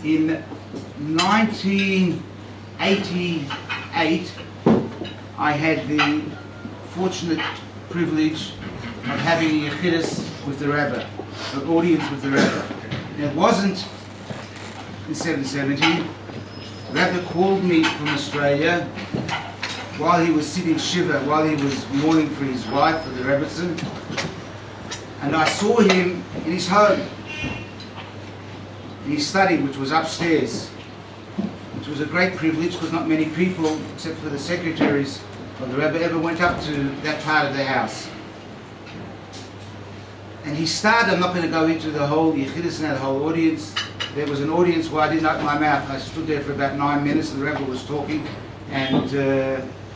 In 1988, I had the fortunate privilege of having a yechidus with the Rebbe, an audience with the Rebbe. And it wasn't in 770. The Rebbe called me from Australia while he was sitting Shiva, while he was mourning for his wife, for the Rebbetzin. And I saw him in his home, in his study, which was upstairs, which was a great privilege because not many people, except for the secretaries of the Rebbe, ever went up to that part of the house. And he started, I'm not going to go into the whole Yechidus and the whole audience. There was an audience where I didn't open my mouth. I stood there for about 9 minutes and the Rebbe was talking. And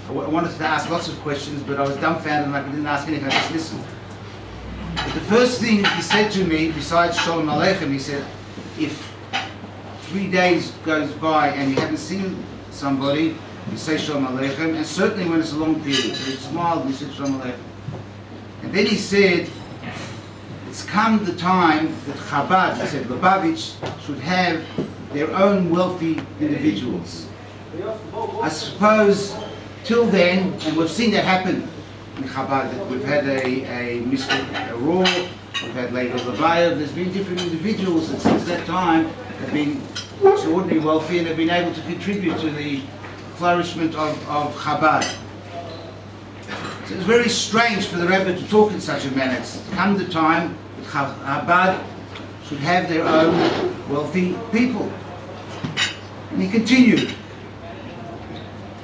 I wanted to ask lots of questions, but I was dumbfounded and I didn't ask anything, I just listened. But the first thing he said to me, besides Shalom Aleichem, he said, if 3 days goes by and you haven't seen somebody, you say Shalom Aleichem, and certainly when it's a long period. So he smiled and he said Shalom Aleichem. And then he said, it's come the time that Chabad, he said, Lubavitch, should have their own wealthy individuals. I suppose till then, and we've seen that happen in Chabad, that we've had a Mr. Rohr, we've had Levi Levayev, there's been different individuals that since that time have been extraordinarily wealthy and have been able to contribute to the flourishment of Chabad. So it's very strange for the Rebbe to talk in such a manner. It's come the time that Chabad should have their own wealthy people. And he continued.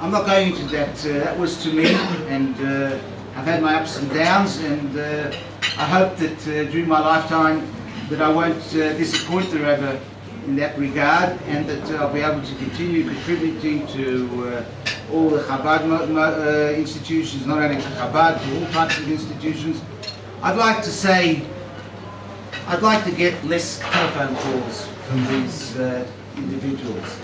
I'm not going into that. That was to me, and I've had my ups and downs, and I hope that during my lifetime that I won't disappoint the Rebbe in that regard, and that I'll be able to continue contributing to all the Chabad institutions, not only to Chabad, to all types of institutions. I'd like to say, I'd like to get less telephone calls from these individuals.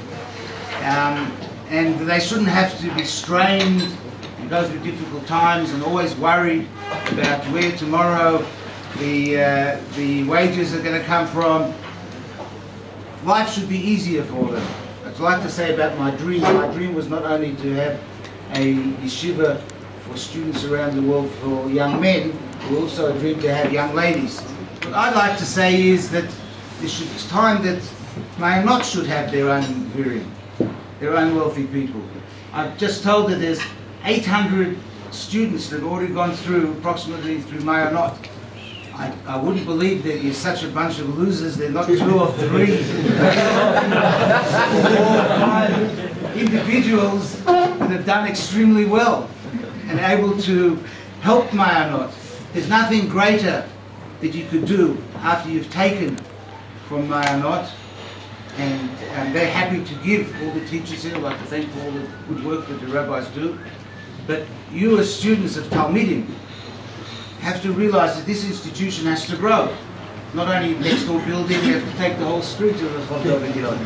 And they shouldn't have to be strained and go through difficult times and always worried about where tomorrow the wages are going to come from. Life should be easier for them. I'd like to say about my dream. My dream was not only to have a yeshiva for students around the world for young men, but also a dream to have young ladies. What I'd like to say is that it's time that Mayanot should have their own virim, their own wealthy people. I've just told that there's 800 students that have already gone through, approximately through Mayanot. I wouldn't believe that you're such a bunch of losers. They're not 2 or 3, 4 or 5 individuals that have done extremely well and able to help Mayanot. There's nothing greater that you could do after you've taken from Mayanot, and they're happy to give. All the teachers here, I'd like to thank for all the good work that the rabbis do. But you as students of Talmidim have to realize that this institution has to grow. Not only next door building, you have to take the whole street of the Chodov and Gilon.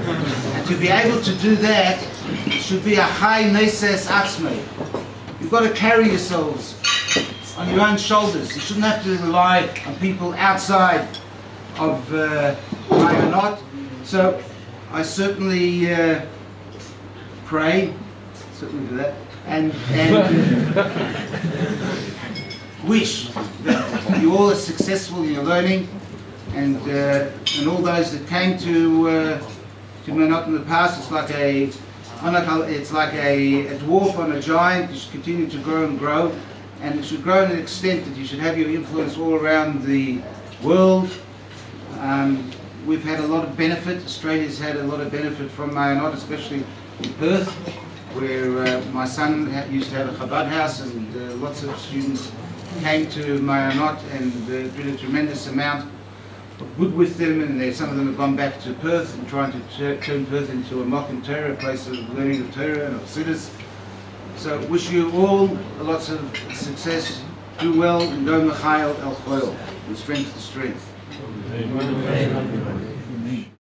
And to be able to do that, it should be a high neses atzmei. You've got to carry yourselves on your own shoulders. You shouldn't have to rely on people outside of Mayanot. So I certainly pray, certainly do that, and wish that you all are successful in your learning, and all those that came to Mayanot in the past. It's like a dwarf on a giant. You should continue to grow and grow, and it should grow to an extent that you should have your influence all around the world. We've had a lot of benefit. Australia's had a lot of benefit from Mayanot, especially in Perth, where my son used to have a Chabad house, and lots of students came to Mayanot and did a tremendous amount of good with them, and some of them have gone back to Perth and trying to turn Perth into a Mokum Torah, a place of learning of Torah and of Siddur. So wish you all lots of success, do well, and go Mechayel El Choyel, from strength to strength. Amen.